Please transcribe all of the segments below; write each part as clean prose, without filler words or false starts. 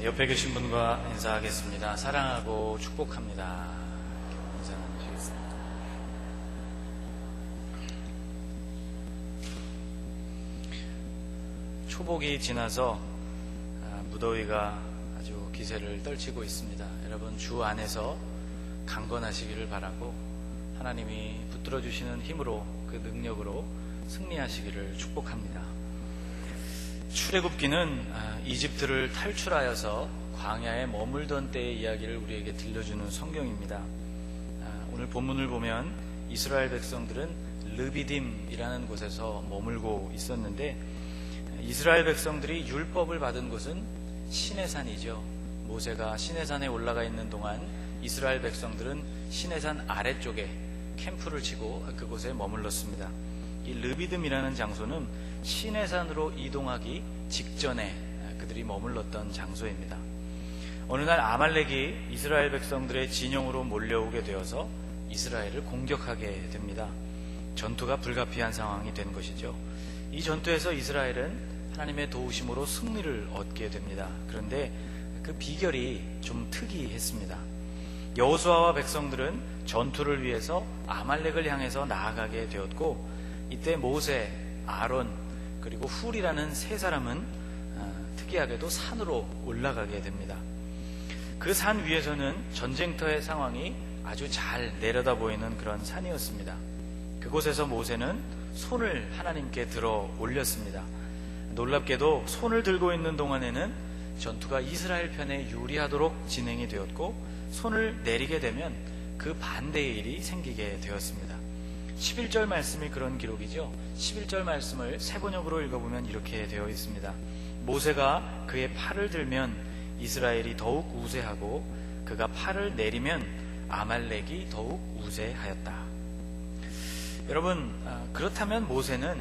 옆에 계신 분과 인사하겠습니다. 사랑하고 축복합니다. 인사 나누시겠습니다. 초복이 지나서 무더위가 아주 기세를 떨치고 있습니다. 여러분 주 안에서 강건하시기를 바라고 하나님이 붙들어 주시는 힘으로 그 능력으로 승리하시기를 축복합니다. 출애굽기는 이집트를 탈출하여서 광야에 머물던 때의 이야기를 우리에게 들려주는 성경입니다. 오늘 본문을 보면 이스라엘 백성들은 르비딤이라는 곳에서 머물고 있었는데, 이스라엘 백성들이 율법을 받은 곳은 시내산이죠. 모세가 시내산에 올라가 있는 동안 이스라엘 백성들은 시내산 아래쪽에 캠프를 치고 그곳에 머물렀습니다. 이 르비딤이라는 장소는 시내산으로 이동하기 직전에 그들이 머물렀던 장소입니다. 어느 날 아말렉이 이스라엘 백성들의 진영으로 몰려오게 되어서 이스라엘을 공격하게 됩니다. 전투가 불가피한 상황이 된 것이죠. 이 전투에서 이스라엘은 하나님의 도우심으로 승리를 얻게 됩니다. 그런데 그 비결이 좀 특이했습니다. 여호수아와 백성들은 전투를 위해서 아말렉을 향해서 나아가게 되었고, 이때 모세, 아론, 그리고 훌이라는 세 사람은 특이하게도 산으로 올라가게 됩니다. 그 산 위에서는 전쟁터의 상황이 아주 잘 내려다 보이는 그런 산이었습니다. 그곳에서 모세는 손을 하나님께 들어 올렸습니다. 놀랍게도 손을 들고 있는 동안에는 전투가 이스라엘 편에 유리하도록 진행이 되었고, 손을 내리게 되면 그 반대의 일이 생기게 되었습니다. 11절 말씀이 그런 기록이죠. 11절 말씀을 세번역으로 읽어보면 이렇게 되어 있습니다. 모세가 그의 팔을 들면 이스라엘이 더욱 우세하고 그가 팔을 내리면 아말렉이 더욱 우세하였다. 여러분, 그렇다면 모세는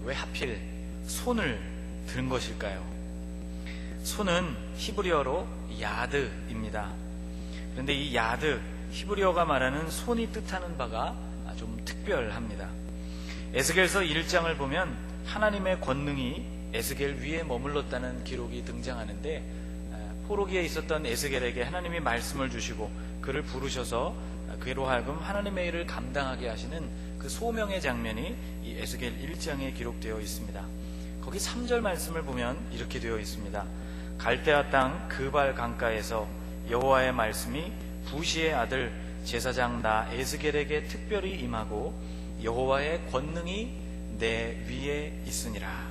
왜 하필 손을 든 것일까요? 손은 히브리어로 야드입니다. 그런데 이 야드, 히브리어가 말하는 손이 뜻하는 바가 좀 특별합니다. 에스겔서 1장을 보면 하나님의 권능이 에스겔 위에 머물렀다는 기록이 등장하는데, 포로기에 있었던 에스겔에게 하나님이 말씀을 주시고 그를 부르셔서 그로 하여금 하나님의 일을 감당하게 하시는 그 소명의 장면이 이 에스겔 1장에 기록되어 있습니다. 거기 3절 말씀을 보면 이렇게 되어 있습니다. 갈대아 땅 그발 강가에서 여호와의 말씀이 부시의 아들 제사장 나 에스겔에게 특별히 임하고 여호와의 권능이 내 위에 있으니라.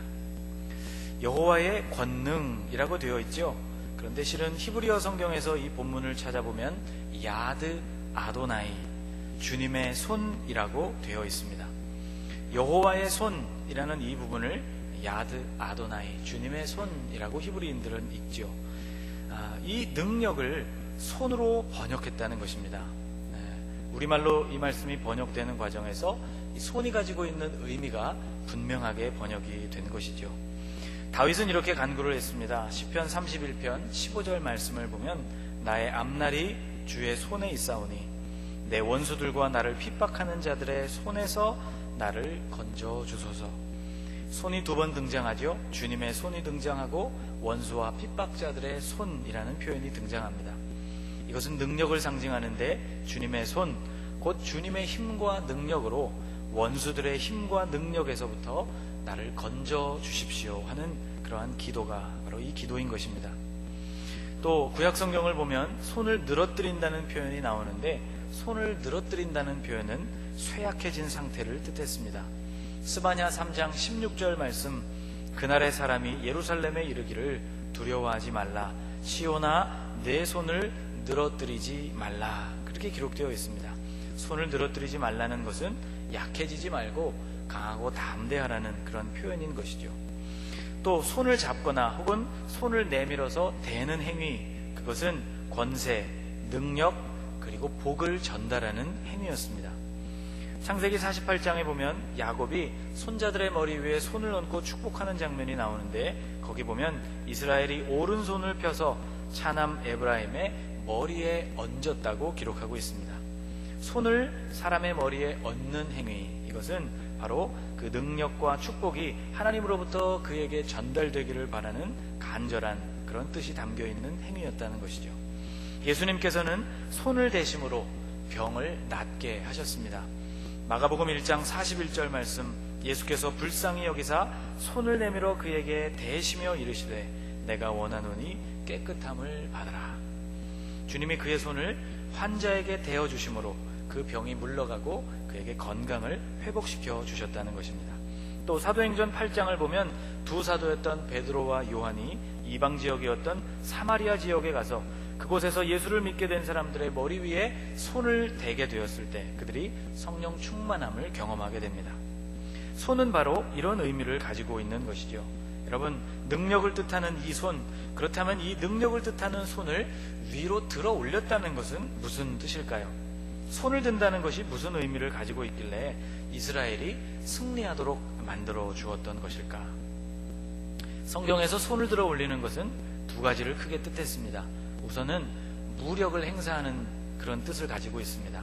여호와의 권능이라고 되어 있죠. 그런데 실은 히브리어 성경에서 이 본문을 찾아보면 야드 아도나이, 주님의 손이라고 되어 있습니다. 여호와의 손이라는 이 부분을 야드 아도나이, 주님의 손이라고 히브리인들은 읽죠. 이 능력을 손으로 번역했다는 것입니다. 우리말로 이 말씀이 번역되는 과정에서 이 손이 가지고 있는 의미가 분명하게 번역이 된 것이죠. 다윗은 이렇게 간구를 했습니다. 시편 31편 15절 말씀을 보면 나의 앞날이 주의 손에 있사오니 내 원수들과 나를 핍박하는 자들의 손에서 나를 건져 주소서. 손이 두 번 등장하죠. 주님의 손이 등장하고 원수와 핍박자들의 손이라는 표현이 등장합니다. 이것은 능력을 상징하는데, 주님의 손, 곧 주님의 힘과 능력으로 원수들의 힘과 능력에서부터 나를 건져 주십시오 하는 그러한 기도가 바로 이 기도인 것입니다. 또 구약 성경을 보면 손을 늘어뜨린다는 표현이 나오는데, 손을 늘어뜨린다는 표현은 쇠약해진 상태를 뜻했습니다. 스바냐 3장 16절 말씀, 그날의 사람이 예루살렘에 이르기를 두려워하지 말라, 시온아 내 손을 늘어뜨리지 말라, 그렇게 기록되어 있습니다. 손을 늘어뜨리지 말라는 것은 약해지지 말고 강하고 담대하라는 그런 표현인 것이죠. 또 손을 잡거나 혹은 손을 내밀어서 대는 행위, 그것은 권세, 능력, 그리고 복을 전달하는 행위였습니다. 창세기 48장에 보면 야곱이 손자들의 머리 위에 손을 얹고 축복하는 장면이 나오는데, 거기 보면 이스라엘이 오른손을 펴서 차남 에브라임의 머리에 얹었다고 기록하고 있습니다. 손을 사람의 머리에 얹는 행위, 이것은 바로 그 능력과 축복이 하나님으로부터 그에게 전달되기를 바라는 간절한 그런 뜻이 담겨 있는 행위였다는 것이죠. 예수님께서는 손을 대심으로 병을 낫게 하셨습니다. 마가복음 1장 41절 말씀, 예수께서 불쌍히 여기사 손을 내밀어 그에게 대시며 이르시되 내가 원하노니 깨끗함을 받으라. 주님이 그의 손을 환자에게 대어주심으로 그 병이 물러가고 그에게 건강을 회복시켜 주셨다는 것입니다. 또 사도행전 8장을 보면 두 사도였던 베드로와 요한이 이방 지역이었던 사마리아 지역에 가서 그곳에서 예수를 믿게 된 사람들의 머리 위에 손을 대게 되었을 때 그들이 성령 충만함을 경험하게 됩니다. 손은 바로 이런 의미를 가지고 있는 것이죠. 여러분, 능력을 뜻하는 이 손, 그렇다면 이 능력을 뜻하는 손을 위로 들어 올렸다는 것은 무슨 뜻일까요? 손을 든다는 것이 무슨 의미를 가지고 있길래 이스라엘이 승리하도록 만들어 주었던 것일까? 성경에서 손을 들어 올리는 것은 두 가지를 크게 뜻했습니다. 우선은 무력을 행사하는 그런 뜻을 가지고 있습니다.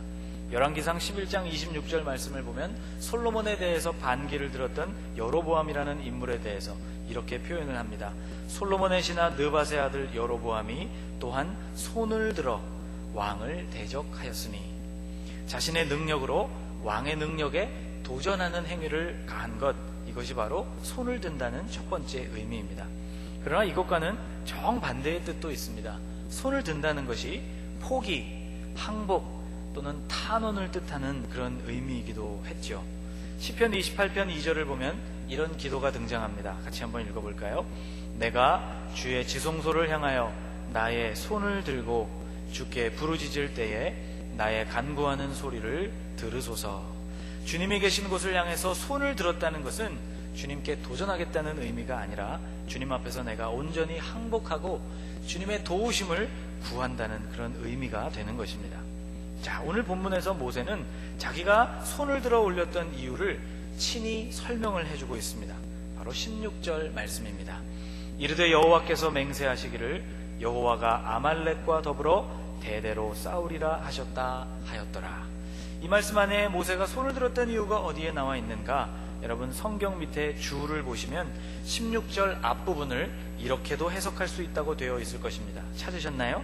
열왕기상 11장 26절 말씀을 보면 솔로몬에 대해서 반기를 들었던 여로보암이라는 인물에 대해서 이렇게 표현을 합니다. 솔로몬의 신하 느밧의 아들 여로보암이 또한 손을 들어 왕을 대적하였으니, 자신의 능력으로 왕의 능력에 도전하는 행위를 가한 것, 이것이 바로 손을 든다는 첫 번째 의미입니다. 그러나 이것과는 정반대의 뜻도 있습니다. 손을 든다는 것이 포기, 항복 또는 탄원을 뜻하는 그런 의미이기도 했죠. 시편 28편 2절을 보면 이런 기도가 등장합니다. 같이 한번 읽어볼까요? 내가 주의 지성소를 향하여 나의 손을 들고 주께 부르짖을 때에 나의 간구하는 소리를 들으소서. 주님이 계신 곳을 향해서 손을 들었다는 것은 주님께 도전하겠다는 의미가 아니라 주님 앞에서 내가 온전히 항복하고 주님의 도우심을 구한다는 그런 의미가 되는 것입니다. 자, 오늘 본문에서 모세는 자기가 손을 들어 올렸던 이유를 친히 설명을 해주고 있습니다. 바로 16절 말씀입니다. 이르되 여호와께서 맹세하시기를 여호와가 아말렉과 더불어 대대로 싸우리라 하셨다 하였더라. 이 말씀 안에 모세가 손을 들었던 이유가 어디에 나와 있는가? 여러분, 성경 밑에 줄을 보시면 16절 앞부분을 이렇게도 해석할 수 있다고 되어 있을 것입니다. 찾으셨나요?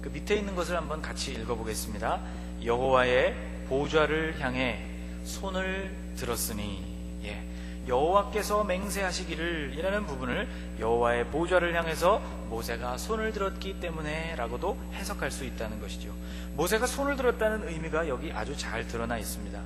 그 밑에 있는 것을 한번 같이 읽어보겠습니다. 여호와의 보좌를 향해 손을 들었으니, 여호와께서 맹세하시기를 이라는 부분을 여호와의 보좌를 향해서 모세가 손을 들었기 때문에 라고도 해석할 수 있다는 것이죠. 모세가 손을 들었다는 의미가 여기 아주 잘 드러나 있습니다.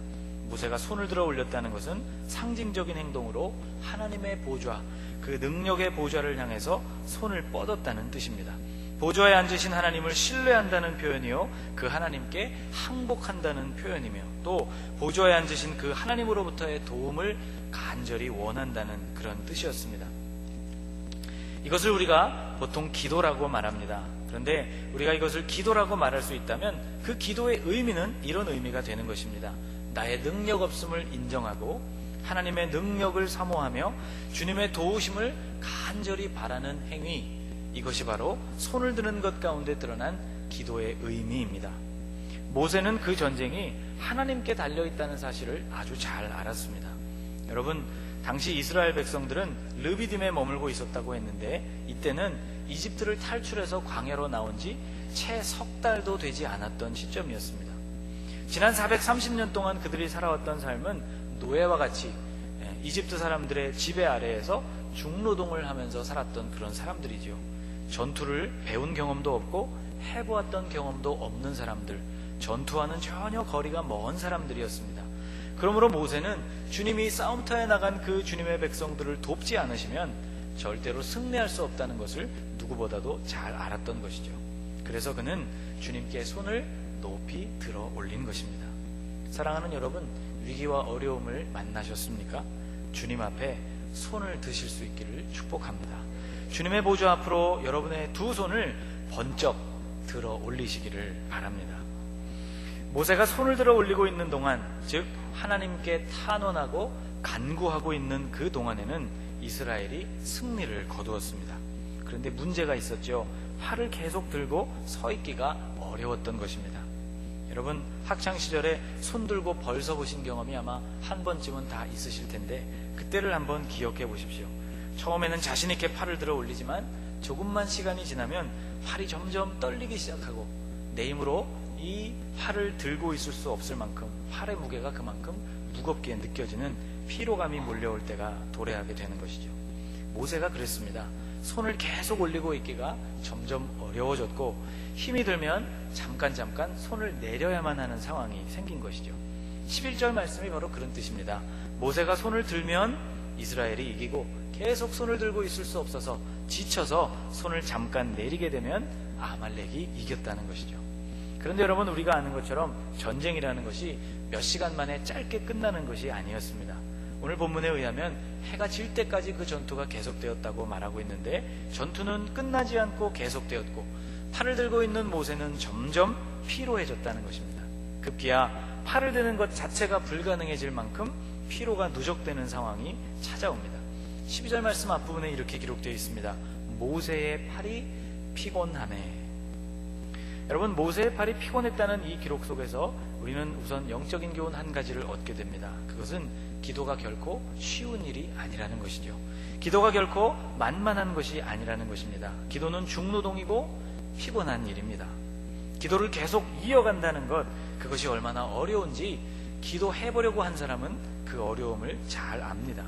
모세가 손을 들어 올렸다는 것은 상징적인 행동으로 하나님의 보좌, 그 능력의 보좌를 향해서 손을 뻗었다는 뜻입니다. 보좌에 앉으신 하나님을 신뢰한다는 표현이요, 그 하나님께 항복한다는 표현이며, 또 보좌에 앉으신 그 하나님으로부터의 도움을 간절히 원한다는 그런 뜻이었습니다. 이것을 우리가 보통 기도라고 말합니다. 그런데 우리가 이것을 기도라고 말할 수 있다면 그 기도의 의미는 이런 의미가 되는 것입니다. 나의 능력 없음을 인정하고 하나님의 능력을 사모하며 주님의 도우심을 간절히 바라는 행위, 이것이 바로 손을 드는 것 가운데 드러난 기도의 의미입니다. 모세는 그 전쟁이 하나님께 달려있다는 사실을 아주 잘 알았습니다. 여러분, 당시 이스라엘 백성들은 르비딤에 머물고 있었다고 했는데 이때는 이집트를 탈출해서 광야로 나온 지 채 석 달도 되지 않았던 시점이었습니다. 지난 430년 동안 그들이 살아왔던 삶은 노예와 같이 이집트 사람들의 지배 아래에서 중노동을 하면서 살았던 그런 사람들이죠. 전투를 배운 경험도 없고 해보았던 경험도 없는 사람들, 전투와는 전혀 거리가 먼 사람들이었습니다. 그러므로 모세는 주님이 싸움터에 나간 그 주님의 백성들을 돕지 않으시면 절대로 승리할 수 없다는 것을 누구보다도 잘 알았던 것이죠. 그래서 그는 주님께 손을 높이 들어 올린 것입니다. 사랑하는 여러분, 위기와 어려움을 만나셨습니까? 주님 앞에 손을 드실 수 있기를 축복합니다. 주님의 보좌 앞으로 여러분의 두 손을 번쩍 들어 올리시기를 바랍니다. 모세가 손을 들어 올리고 있는 동안, 즉 하나님께 탄원하고 간구하고 있는 그 동안에는 이스라엘이 승리를 거두었습니다. 그런데 문제가 있었죠. 팔을 계속 들고 서 있기가 어려웠던 것입니다. 여러분, 학창시절에 손 들고 벌 서보신 경험이 아마 한 번쯤은 다 있으실 텐데 그때를 한번 기억해 보십시오. 처음에는 자신 있게 팔을 들어 올리지만 조금만 시간이 지나면 팔이 점점 떨리기 시작하고 내 힘으로 이 팔을 들고 있을 수 없을 만큼 팔의 무게가 그만큼 무겁게 느껴지는 피로감이 몰려올 때가 도래하게 되는 것이죠. 모세가 그랬습니다. 손을 계속 올리고 있기가 점점 어려워졌고 힘이 들면 잠깐 손을 내려야만 하는 상황이 생긴 것이죠. 11절 말씀이 바로 그런 뜻입니다. 모세가 손을 들면 이스라엘이 이기고 계속 손을 들고 있을 수 없어서 지쳐서 손을 잠깐 내리게 되면 아말렉이 이겼다는 것이죠. 그런데 여러분, 우리가 아는 것처럼 전쟁이라는 것이 몇 시간 만에 짧게 끝나는 것이 아니었습니다. 오늘 본문에 의하면 해가 질 때까지 그 전투가 계속되었다고 말하고 있는데 전투는 끝나지 않고 계속되었고 팔을 들고 있는 모세는 점점 피로해졌다는 것입니다. 급기야 팔을 드는 것 자체가 불가능해질 만큼 피로가 누적되는 상황이 찾아옵니다. 12절 말씀 앞부분에 이렇게 기록되어 있습니다. 모세의 팔이 피곤하네. 여러분, 모세의 팔이 피곤했다는 이 기록 속에서 우리는 우선 영적인 교훈 한 가지를 얻게 됩니다. 그것은 기도가 결코 쉬운 일이 아니라는 것이죠. 기도가 결코 만만한 것이 아니라는 것입니다. 기도는 중노동이고 피곤한 일입니다. 기도를 계속 이어간다는 것, 그것이 얼마나 어려운지 기도해보려고 한 사람은 그 어려움을 잘 압니다.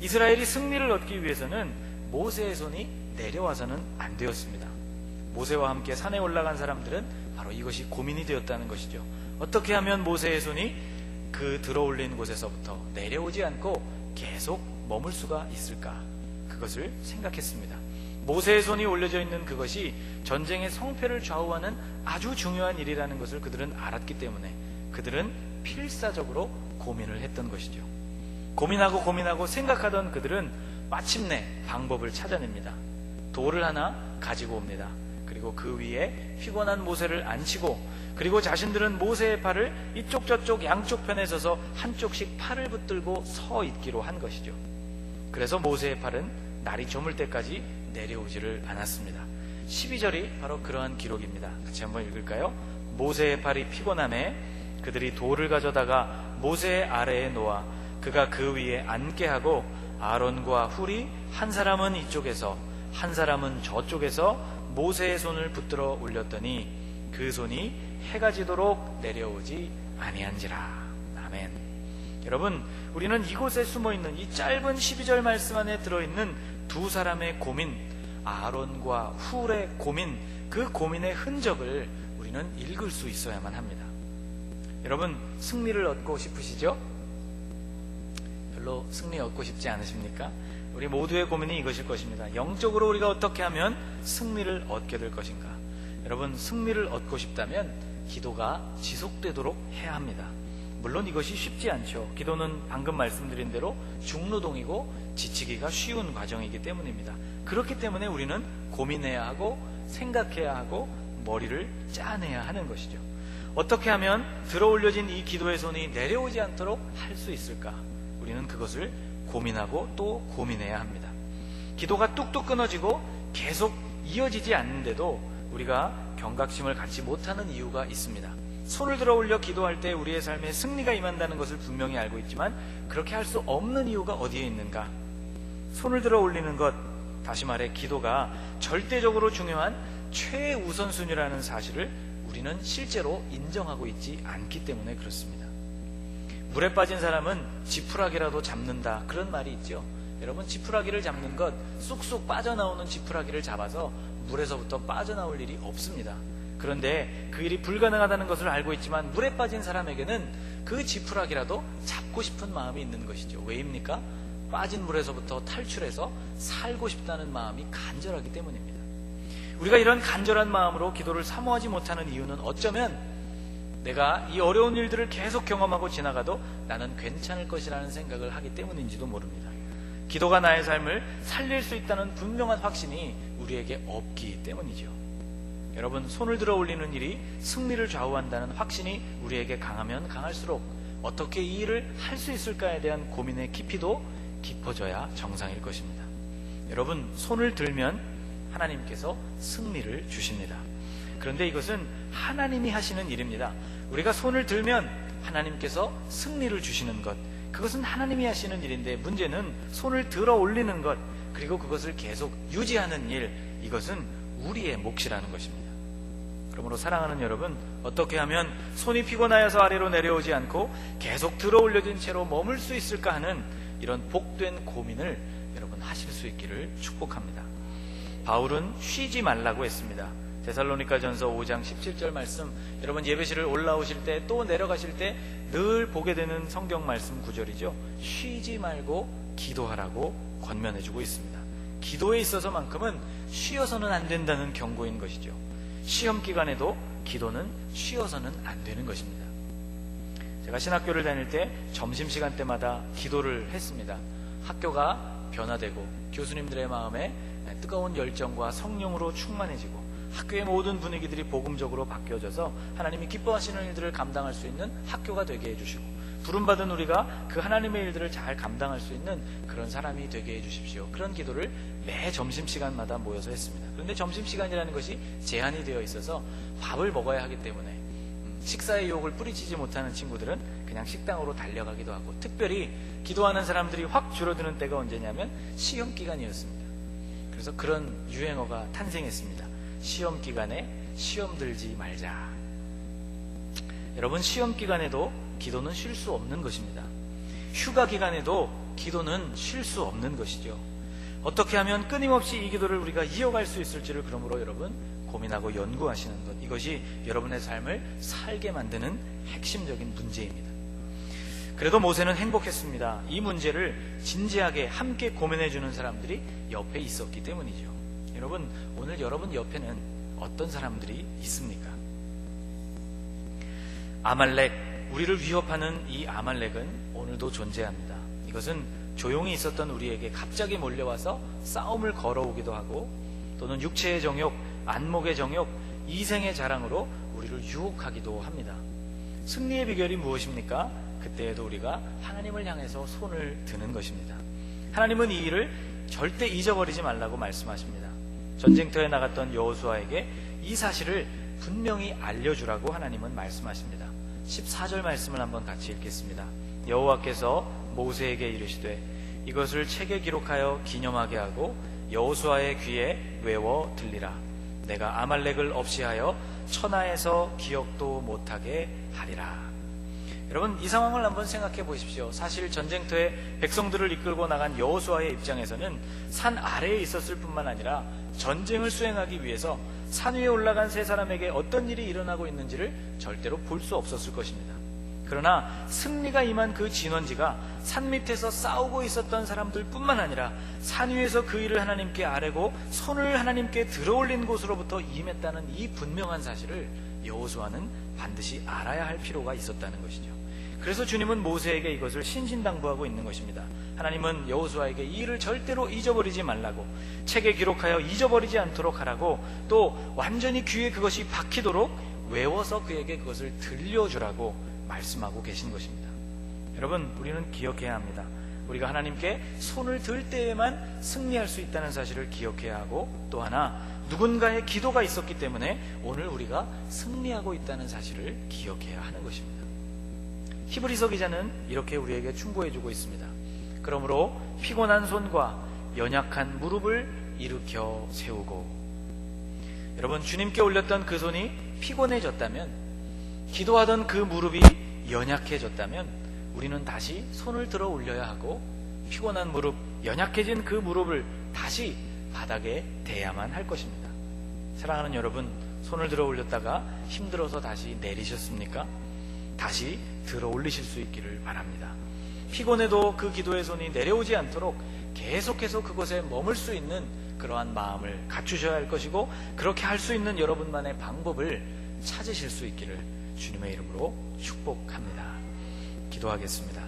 이스라엘이 승리를 얻기 위해서는 모세의 손이 내려와서는 안 되었습니다. 모세와 함께 산에 올라간 사람들은 바로 이것이 고민이 되었다는 것이죠. 어떻게 하면 모세의 손이 그 들어올린 곳에서부터 내려오지 않고 계속 머물 수가 있을까? 그것을 생각했습니다. 모세의 손이 올려져 있는 그것이 전쟁의 성패를 좌우하는 아주 중요한 일이라는 것을 그들은 알았기 때문에 그들은 필사적으로 고민을 했던 것이죠. 고민하고 생각하던 그들은 마침내 방법을 찾아냅니다. 돌을 하나 가지고 옵니다. 그리고 그 위에 피곤한 모세를 앉히고, 그리고 자신들은 모세의 팔을 이쪽 저쪽 양쪽 편에 서서 한쪽씩 팔을 붙들고 서 있기로 한 것이죠. 그래서 모세의 팔은 날이 저물 때까지 내려오지를 않았습니다. 12절이 바로 그러한 기록입니다. 같이 한번 읽을까요? 모세의 팔이 피곤하매 그들이 돌을 가져다가 모세의 아래에 놓아 그가 그 위에 앉게 하고 아론과 훌이 한 사람은 이쪽에서 한 사람은 저쪽에서 모세의 손을 붙들어 올렸더니 그 손이 해가 지도록 내려오지 아니한지라. 아멘. 여러분, 우리는 이곳에 숨어있는 이 짧은 12절 말씀 안에 들어있는 두 사람의 고민, 아론과 훌의 고민, 그 고민의 흔적을 우리는 읽을 수 있어야만 합니다. 여러분, 승리를 얻고 싶으시죠? 별로 승리 얻고 싶지 않으십니까? 우리 모두의 고민이 이것일 것입니다. 영적으로 우리가 어떻게 하면 승리를 얻게 될 것인가? 여러분, 승리를 얻고 싶다면 기도가 지속되도록 해야 합니다. 물론 이것이 쉽지 않죠. 기도는 방금 말씀드린 대로 중노동이고 지치기가 쉬운 과정이기 때문입니다. 그렇기 때문에 우리는 고민해야 하고 생각해야 하고 머리를 짜내야 하는 것이죠. 어떻게 하면 들어올려진 이 기도의 손이 내려오지 않도록 할 수 있을까? 우리는 그것을 고민하고 또 고민해야 합니다. 기도가 뚝뚝 끊어지고 계속 이어지지 않는데도 우리가 경각심을 갖지 못하는 이유가 있습니다. 손을 들어 올려 기도할 때 우리의 삶에 승리가 임한다는 것을 분명히 알고 있지만 그렇게 할 수 없는 이유가 어디에 있는가? 손을 들어 올리는 것, 다시 말해 기도가 절대적으로 중요한 최우선순위라는 사실을 우리는 실제로 인정하고 있지 않기 때문에 그렇습니다. 물에 빠진 사람은 지푸라기라도 잡는다, 그런 말이 있죠. 여러분, 지푸라기를 잡는 것, 쑥쑥 빠져나오는 지푸라기를 잡아서 물에서부터 빠져나올 일이 없습니다. 그런데 그 일이 불가능하다는 것을 알고 있지만 물에 빠진 사람에게는 그 지푸라기라도 잡고 싶은 마음이 있는 것이죠. 왜입니까? 빠진 물에서부터 탈출해서 살고 싶다는 마음이 간절하기 때문입니다. 우리가 이런 간절한 마음으로 기도를 사모하지 못하는 이유는 어쩌면 내가 이 어려운 일들을 계속 경험하고 지나가도 나는 괜찮을 것이라는 생각을 하기 때문인지도 모릅니다. 기도가 나의 삶을 살릴 수 있다는 분명한 확신이 우리에게 없기 때문이죠. 여러분, 손을 들어 올리는 일이 승리를 좌우한다는 확신이 우리에게 강하면 강할수록 어떻게 이 일을 할 수 있을까에 대한 고민의 깊이도 깊어져야 정상일 것입니다. 여러분, 손을 들면 하나님께서 승리를 주십니다. 그런데 이것은 하나님이 하시는 일입니다. 우리가 손을 들면 하나님께서 승리를 주시는 것, 그것은 하나님이 하시는 일인데, 문제는 손을 들어 올리는 것, 그리고 그것을 계속 유지하는 일, 이것은 우리의 몫이라는 것입니다. 그러므로 사랑하는 여러분, 어떻게 하면 손이 피곤하여서 아래로 내려오지 않고 계속 들어 올려진 채로 머물 수 있을까 하는 이런 복된 고민을 여러분 하실 수 있기를 축복합니다. 바울은 쉬지 말라고 했습니다. 데살로니가전서 5장 17절 말씀, 여러분 예배실을 올라오실 때 또 내려가실 때 늘 보게 되는 성경 말씀 구절이죠. 쉬지 말고 기도하라고 권면해주고 있습니다. 기도에 있어서만큼은 쉬어서는 안 된다는 경고인 것이죠. 시험 기간에도 기도는 쉬어서는 안 되는 것입니다. 제가 신학교를 다닐 때 점심시간 때마다 기도를 했습니다. 학교가 변화되고 교수님들의 마음에 뜨거운 열정과 성령으로 충만해지고 학교의 모든 분위기들이 복음적으로 바뀌어져서 하나님이 기뻐하시는 일들을 감당할 수 있는 학교가 되게 해주시고, 부름받은 우리가 그 하나님의 일들을 잘 감당할 수 있는 그런 사람이 되게 해주십시오. 그런 기도를 매 점심시간마다 모여서 했습니다. 그런데 점심시간이라는 것이 제한이 되어 있어서 밥을 먹어야 하기 때문에 식사의 유혹을 뿌리치지 못하는 친구들은 그냥 식당으로 달려가기도 하고, 특별히 기도하는 사람들이 확 줄어드는 때가 언제냐면 시험기간이었습니다. 그래서 그런 유행어가 탄생했습니다. 시험기간에 시험 들지 말자. 여러분, 시험기간에도 기도는 쉴 수 없는 것입니다. 휴가 기간에도 기도는 쉴 수 없는 것이죠. 어떻게 하면 끊임없이 이 기도를 우리가 이어갈 수 있을지를 그러므로 여러분 고민하고 연구하시는 것, 이것이 여러분의 삶을 살게 만드는 핵심적인 문제입니다. 그래도 모세는 행복했습니다. 이 문제를 진지하게 함께 고민해주는 사람들이 옆에 있었기 때문이죠. 여러분, 오늘 여러분 옆에는 어떤 사람들이 있습니까? 아말렉, 우리를 위협하는 이 아말렉은 오늘도 존재합니다. 이것은 조용히 있었던 우리에게 갑자기 몰려와서 싸움을 걸어오기도 하고, 또는 육체의 정욕, 안목의 정욕, 이생의 자랑으로 우리를 유혹하기도 합니다. 승리의 비결이 무엇입니까? 그때에도 우리가 하나님을 향해서 손을 드는 것입니다. 하나님은 이 일을 절대 잊어버리지 말라고 말씀하십니다. 전쟁터에 나갔던 여호수아에게 이 사실을 분명히 알려주라고 하나님은 말씀하십니다. 14절 말씀을 한번 같이 읽겠습니다. 여호와께서 모세에게 이르시되 이것을 책에 기록하여 기념하게 하고 여호수아의 귀에 외워 들리라. 내가 아말렉을 없이하여 천하에서 기억도 못하게 하리라. 여러분, 이 상황을 한번 생각해 보십시오. 사실 전쟁터에 백성들을 이끌고 나간 여호수아의 입장에서는 산 아래에 있었을 뿐만 아니라 전쟁을 수행하기 위해서 산 위에 올라간 세 사람에게 어떤 일이 일어나고 있는지를 절대로 볼 수 없었을 것입니다. 그러나 승리가 임한 그 진원지가 산 밑에서 싸우고 있었던 사람들 뿐만 아니라 산 위에서 그 일을 하나님께 아뢰고 손을 하나님께 들어올린 곳으로부터 임했다는 이 분명한 사실을 여호수아는 반드시 알아야 할 필요가 있었다는 것이죠. 그래서 주님은 모세에게 이것을 신신당부하고 있는 것입니다. 하나님은 여호수아에게 이 일을 절대로 잊어버리지 말라고, 책에 기록하여 잊어버리지 않도록 하라고, 또 완전히 귀에 그것이 박히도록 외워서 그에게 그것을 들려주라고 말씀하고 계신 것입니다. 여러분, 우리는 기억해야 합니다. 우리가 하나님께 손을 들 때에만 승리할 수 있다는 사실을 기억해야 하고, 또 하나 누군가의 기도가 있었기 때문에 오늘 우리가 승리하고 있다는 사실을 기억해야 하는 것입니다. 히브리서 기자는 이렇게 우리에게 충고해주고 있습니다. 그러므로 피곤한 손과 연약한 무릎을 일으켜 세우고. 여러분, 주님께 올렸던 그 손이 피곤해졌다면, 기도하던 그 무릎이 연약해졌다면 우리는 다시 손을 들어 올려야 하고, 피곤한 무릎, 연약해진 그 무릎을 다시 바닥에 대야만 할 것입니다. 사랑하는 여러분, 손을 들어 올렸다가 힘들어서 다시 내리셨습니까? 다시 들어 올리실 수 있기를 바랍니다. 피곤해도 그 기도의 손이 내려오지 않도록 계속해서 그곳에 머물 수 있는 그러한 마음을 갖추셔야 할 것이고, 그렇게 할 수 있는 여러분만의 방법을 찾으실 수 있기를 주님의 이름으로 축복합니다. 기도하겠습니다.